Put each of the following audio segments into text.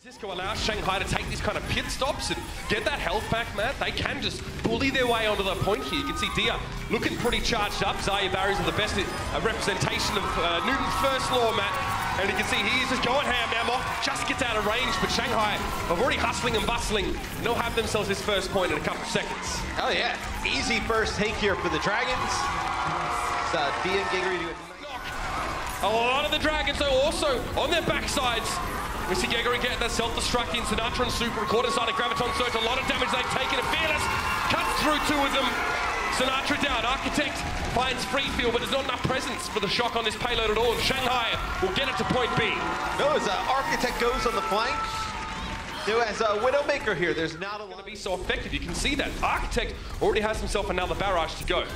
Cisco allows Shanghai to take these kind of pit stops and get that health back, man. They can just bully their way onto the point here. You can see Dia looking pretty charged up. Saebyeolbe is the best representation of Newton's first law, Matt. And you can see he's just going ham now. Mock just gets out of range, but Shanghai are already hustling and bustling. And they'll have themselves this first point in a couple of seconds. Oh yeah, easy first take here for the Dragons. Dia and Gigery do it. A lot of the Dragons are also on their backsides. We see Gigery getting that self-destruct in. Sinatra and Super recorded side of Graviton Surge. A lot of damage they've taken. And Fearless cuts through two of them. Sinatra down. Architect finds free field, but there's not enough presence for the shock on this payload at all. And Shanghai will get it to point B. No, as Architect goes on the flank. No, as a Widowmaker here, there's not a lot to be so effective. You can see that. Architect already has himself another barrage to go.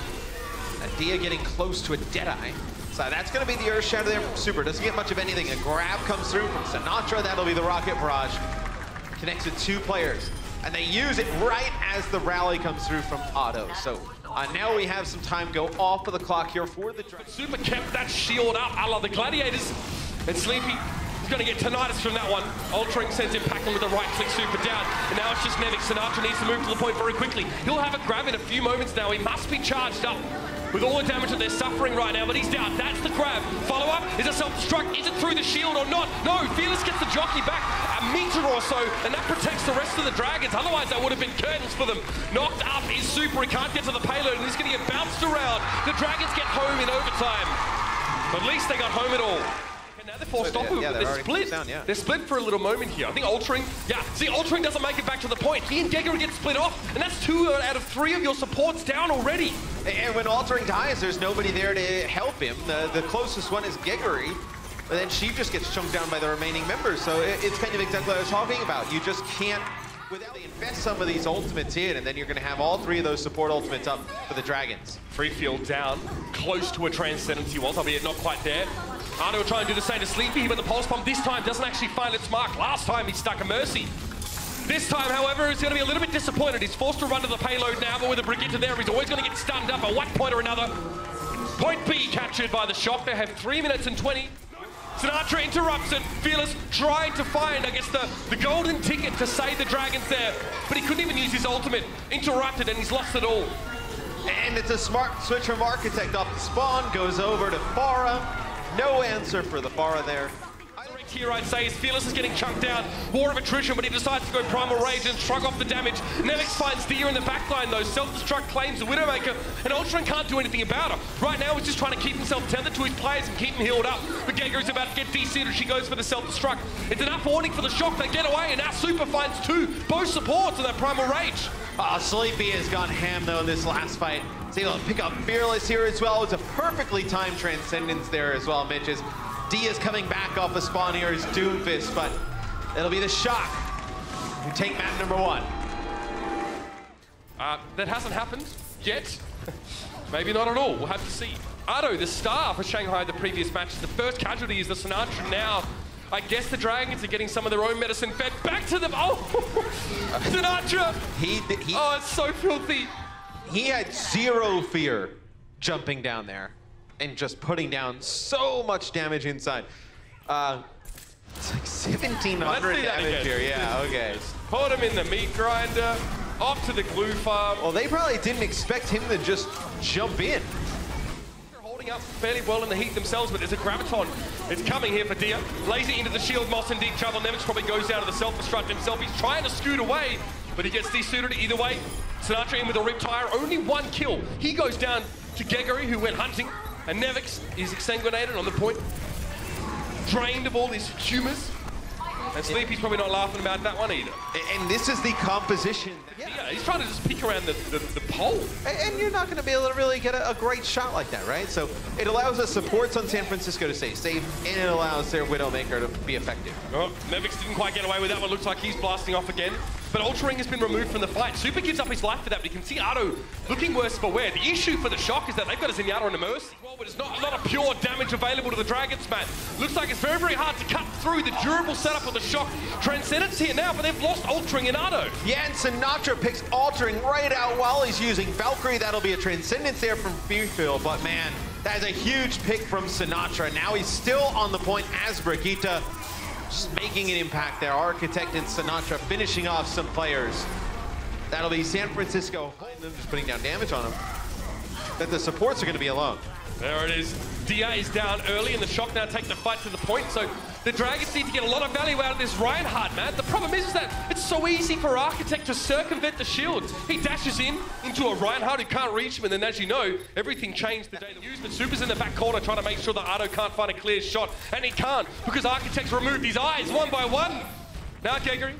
Dia getting close to a Deadeye. So that's going to be the Earth Shatter there from Super. Doesn't get much of anything. A grab comes through from Sinatra. That'll be the Rocket Barrage. Connects with two players. And they use it right as the rally comes through from Otto. So now we have some time go off of the clock here for the Dragons. Super kept that shield up, a la the Gladiators. And Sleepy is going to get tinnitus from that one. Altering sends him packing with the right click Super down. And now it's just NYXL. Sinatra needs to move to the point very quickly. He'll have a grab in a few moments now. He must be charged up with all the damage that they're suffering right now, but he's down. That's the grab. Follow-up, is a self-destruct. Is it through the shield or not? No, Fearless gets the jockey back a meter or so, and that protects the rest of the Dragons. Otherwise, that would have been curtains for them. Knocked up is Super. He can't get to the payload, and he's going to get bounced around. The Dragons get home in overtime. But at least they got home at all. Now they're forced off of it. They're split. Down, yeah. They're split for a little moment here. I think Altering, Altering doesn't make it back to the point. He and Gigery get split off, and that's 2 out of 3 of your supports down already. And when Altering dies, there's nobody there to help him. The closest one is Gigery, but then she just gets chunked down by the remaining members. So it's kind of exactly what I was talking about. You just can't, without they invest some of these ultimates in, and then you're going to have all 3 of those support ultimates up for the Dragons. Free field down, close to a Transcendency was, albeit not quite there. Arno will try and do the same to Sleepy, but the Pulse Bomb this time doesn't actually find its mark. Last time he stuck a Mercy. This time, however, he's going to be a little bit disappointed. He's forced to run to the payload now, but with a Brigitte there, he's always going to get stunned up at one point or another. Point B captured by the shock. They have 3 minutes and 20. Sinatra interrupts it. Fearless trying to find, I guess, the golden ticket to save the Dragons there, but he couldn't even use his ultimate. Interrupted, and he's lost it all. And it's a smart switch from Architect off the spawn, goes over to Farah. No answer for the Farah there. Direct here, I'd say, is Fearless is getting chunked down. War of attrition, but he decides to go Primal Rage and shrug off the damage. NYXL finds Dia in the backline, though. Self-destruct claims the Widowmaker, and Ultron can't do anything about her. Right now, he's just trying to keep himself tethered to his players and keep him healed up. But Gigery's about to get DC'd as she goes for the self-destruct. It's enough warning for the shock. They get away, and now Super finds 2. Both supports of that Primal Rage. Sleepy has gone ham, though, in this last fight. He's able to pick up Fearless here as well. It's a perfectly timed Transcendence there as well, Mitch. As Dia's coming back off the spawn here is Doomfist, but it'll be the shock who take map number 1. That hasn't happened yet. Maybe not at all. We'll have to see. Otto, the star for Shanghai the previous match. The first casualty is the Sinatra now. I guess the Dragons are getting some of their own medicine fed back to them. Oh, Sinatra! Oh, it's so filthy. He had 0 fear jumping down there and just putting down so much damage inside. It's like 1,700 damage here. Yeah, okay. Put him in the meat grinder, off to the glue farm. Well, they probably didn't expect him to just jump in. Up fairly well in the heat themselves, but there's a Graviton. It's coming here for Dia. Lays it into the shield, Moss and Deep Trouble. NYXL probably goes down to the self-destruct himself. He's trying to scoot away, but he gets de-suited either way. Sinatra in with a rip tire, only 1 kill. He goes down to Gigery, who went hunting, and NYXL is exsanguinated on the point. Drained of all his humors. And Sleepy's probably not laughing about that one either. And this is the composition. Yeah, he's trying to just pick around the pole. And you're not going to be able to really get a great shot like that, right? So it allows the supports on San Francisco to stay safe, and it allows their Widowmaker to be effective. Oh, NYXL didn't quite get away with that one. Looks like he's blasting off again. But Altering has been removed from the fight. Super gives up his life for that, but you can see Otto looking worse for wear. The issue for the shock is that they've got a Zenyatta and a Mercy. Well, but it's not a lot of pure damage available to the Dragons, man. Looks like it's very, very hard to cut through the durable setup of the shock. Transcendence here now, but they've lost Altering and Otto. Yeah, and Sinatra picks Altering right out while he's using Valkyrie. That'll be a Transcendence there from Fearfield, but man, that is a huge pick from Sinatra. Now he's still on the point as Brigitte. just making an impact there. Architect and Sinatra finishing off some players. That'll be San Francisco. Just putting down damage on them. That the supports are going to be alone. There it is. Dia is down early, and the Shock now take the fight to the point. So the Dragons need to get a lot of value out of this Reinhardt, man. The problem is that it's so easy for Architect to circumvent the shields. He dashes into a Reinhardt who can't reach him, and then as you know, everything changed the day they used. But Super's in the back corner trying to make sure that Ardo can't find a clear shot, and he can't because Architect's removed his eyes one by one. Now Gregory,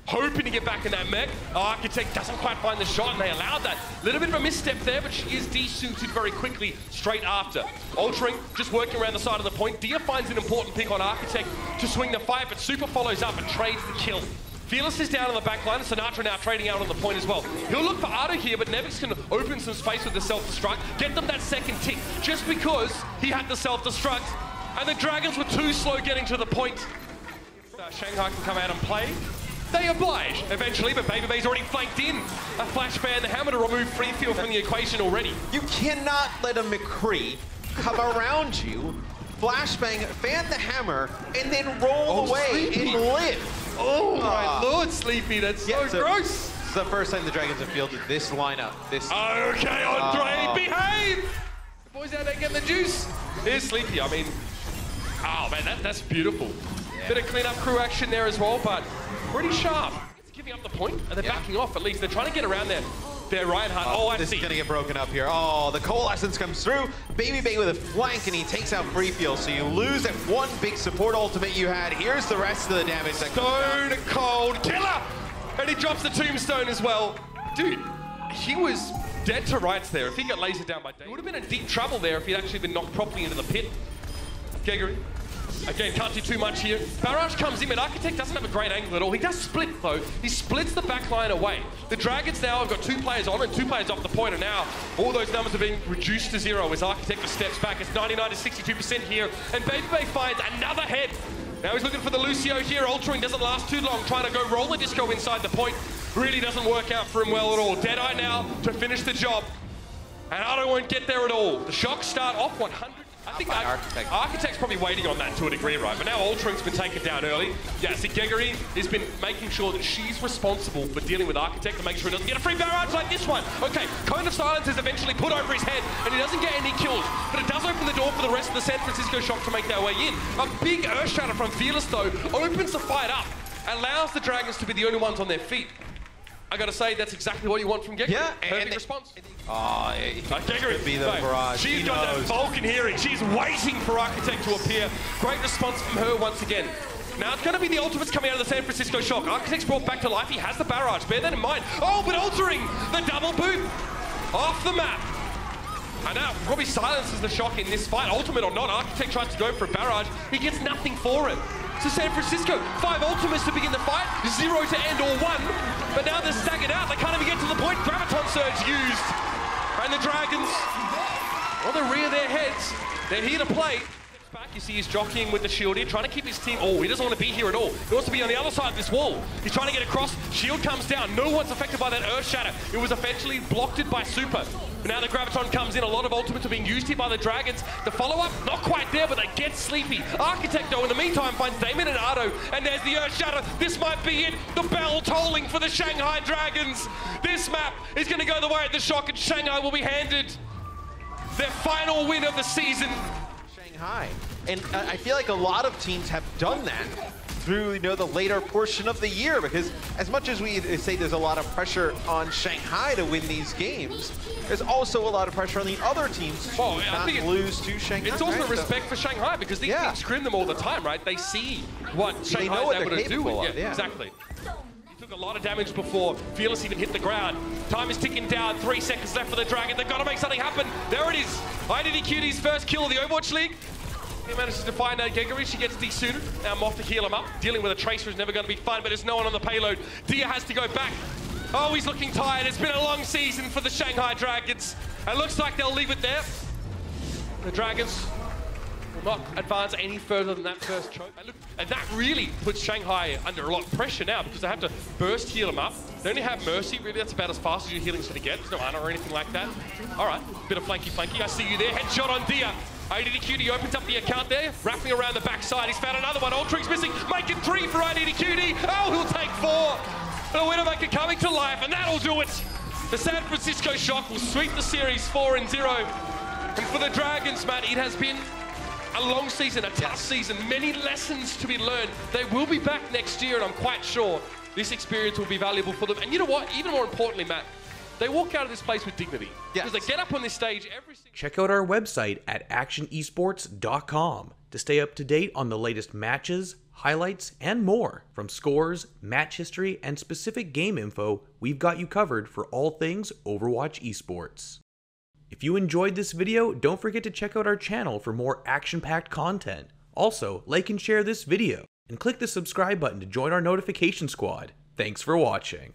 hoping to get back in that mech. Architect doesn't quite find the shot, and they allowed that. Little bit of a misstep there, but she is desuited very quickly straight after. Altering, just working around the side of the point. Dia finds an important pick on Architect to swing the fight, but Super follows up and trades the kill. Fearless is down on the back line, Sinatra now trading out on the point as well. He'll look for Ardo here, but NYXL can open some space with the self-destruct, get them that second tick, just because he had the self-destruct, and the Dragons were too slow getting to the point. Shanghai can come out and play. They oblige eventually, but Baby's already flanked in. A flashbang, the hammer to remove free field from the equation already. You cannot let a McCree come around you, flashbang, fan the hammer, and then roll away Sleepy. and live. Oh my lord, Sleepy, that's so gross. This is the first time the Dragons have fielded this lineup. Okay, Andre, behave! The boys out there getting the juice. Here's Sleepy, I mean, oh man, that's beautiful. Yeah. Bit of clean-up crew action there as well, but pretty sharp. It's giving up the point, and they're backing off at least. They're trying to get around their Reinhardt. Oh, I see. This is gonna get broken up here. Oh, the Coalescence comes through. Baby with a flank, and he takes out free field. So you lose that one big support ultimate you had. Here's the rest of the damage that Stone Cold Killer! And he drops the tombstone as well. Dude, he was dead to rights there. If he got lasered down by Dave, he would have been in deep trouble there if he'd actually been knocked properly into the pit. Gregory. Again, can't do too much here. Barrage comes in, but Architect doesn't have a great angle at all. He does split, though. He splits the back line away. The Dragons now have got 2 players on and 2 players off the point, and now all those numbers are being reduced to 0 as Architect just steps back. It's 99 to 62% here, and Baby finds another head. Now he's looking for the Lucio here. Altering doesn't last too long, trying to go roller disco inside the point. Really doesn't work out for him well at all. Deadeye now to finish the job, and Ardo won't get there at all. The Shocks start off 100. I think Architect's probably waiting on that to a degree, right? But now Altering's been taken down early. Yeah, see, Gregory has been making sure that she's responsible for dealing with Architect to make sure he doesn't get a free barrage like this one. Okay, Cone of Silence is eventually put over his head, and he doesn't get any kills, but it does open the door for the rest of the San Francisco Shock to make their way in. A big Earth Shatter from Fearless, though, opens the fight up, allows the Dragons to be the only ones on their feet. I gotta say, that's exactly what you want from Gregory. Yeah, perfect response. Oh, Gregory, be the barrage. She's got that Vulcan hearing. She's waiting for Architect to appear. Great response from her once again. Now it's gonna be the ultimates coming out of the San Francisco Shock. Architect's brought back to life. He has the barrage. Bear that in mind. Oh, but Altering the double boot off the map. And now probably silences the Shock in this fight. Ultimate or not, Architect tries to go for a barrage. He gets nothing for it. So San Francisco, 5 ultimates to begin the fight, 0 to end or 1. But now they're staggered out. They can't even get to the point. Graviton Surge used. And the Dragons, on the rear of their heads, they're here to play. Back, you see he's jockeying with the shield here, trying to keep his team. Oh, he doesn't want to be here at all. He wants to be on the other side of this wall. He's trying to get across. Shield comes down. No one's affected by that Earth Shatter. It was eventually blocked it by Super. But now the Graviton comes in. A lot of ultimates are being used here by the Dragons. The follow-up, not quite there, but they get Sleepy. Architect, though, in the meantime, finds Damon and Ardo. And there's the Earth Shatter. This might be it. The bell tolling for the Shanghai Dragons. This map is going to go the way of the Shock, and Shanghai will be handed their final win of the season. Shanghai. And I feel like a lot of teams have done that through, the later portion of the year, because as much as we say there's a lot of pressure on Shanghai to win these games, there's also a lot of pressure on the other teams to not lose to Shanghai. It's also respect for Shanghai, because these teams scrim them all the time, right? They see what Shanghai is able to do. Yeah, exactly. He took a lot of damage before Fearless even hit the ground. Time is ticking down. 3 seconds left for the Dragon. They've got to make something happen. There it is. IDDQT's first kill of the Overwatch League. He manages to find Gregory. She gets desuited. Now Moth to heal him up. Dealing with a Tracer is never going to be fun, but there's no one on the payload. Dia has to go back. Oh, he's looking tired. It's been a long season for the Shanghai Dragons. It looks like they'll leave it there. The Dragons will not advance any further than that first choke. And that really puts Shanghai under a lot of pressure now, because they have to burst heal him up. They only have Mercy. Really, that's about as fast as your healing's going to get. There's no Ana or anything like that. All right, bit of flanky. I see you there. Headshot on Dia. IDDQD opens up the account there, wrapping around the backside. He's found another one. Ultring's missing, making 3 for IDDQD. Oh, he'll take 4. The Widowmaker coming to life, and that'll do it. The San Francisco Shock will sweep the series 4-0. And for the Dragons, Matt, it has been a long season, a tough season, many lessons to be learned. They will be back next year, and I'm quite sure this experience will be valuable for them. And you know what? Even more importantly, Matt, they walk out of this place with dignity. Because they get up on this stage every single... Check out our website at actionesports.com to stay up to date on the latest matches, highlights, and more. From scores, match history, and specific game info, we've got you covered for all things Overwatch esports. If you enjoyed this video, don't forget to check out our channel for more action-packed content. Also, like and share this video, and click the subscribe button to join our notification squad. Thanks for watching.